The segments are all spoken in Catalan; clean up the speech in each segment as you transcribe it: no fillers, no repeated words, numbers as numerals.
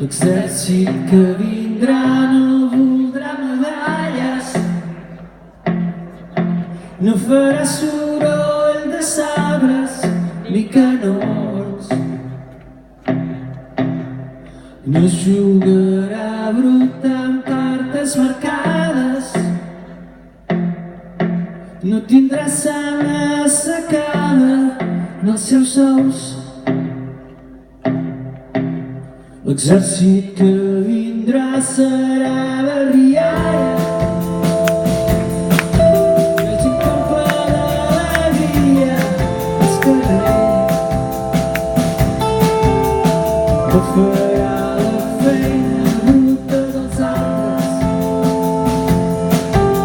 L'exèrcit que vindrà no voldrà medalles, no farà soroll de sabres ni canons, no jugarà brut amb cartes marcades, no tindrà sang assecada en els seus ous. L'exèrcit que vindrà serà de rialla, la gent que omple d'alegria els carrers, no farà la feina bruta dels altres,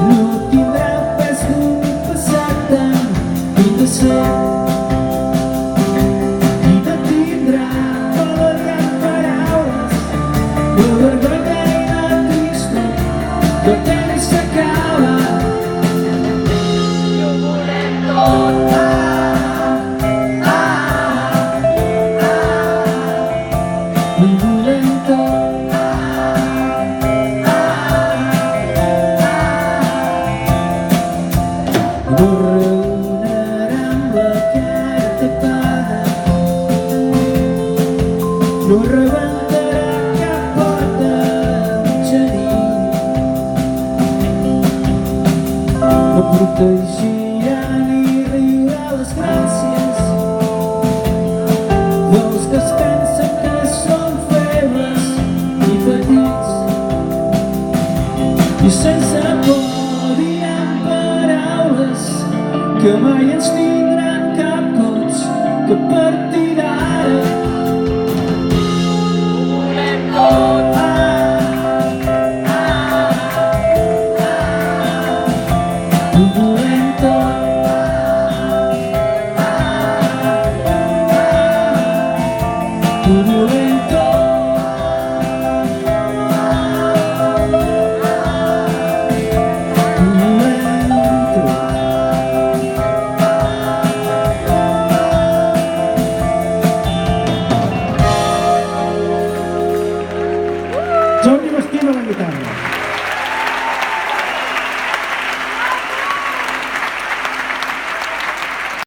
no tindrà el pes d'un passat tan indecent, i no tindrà por de paraules, de vergonya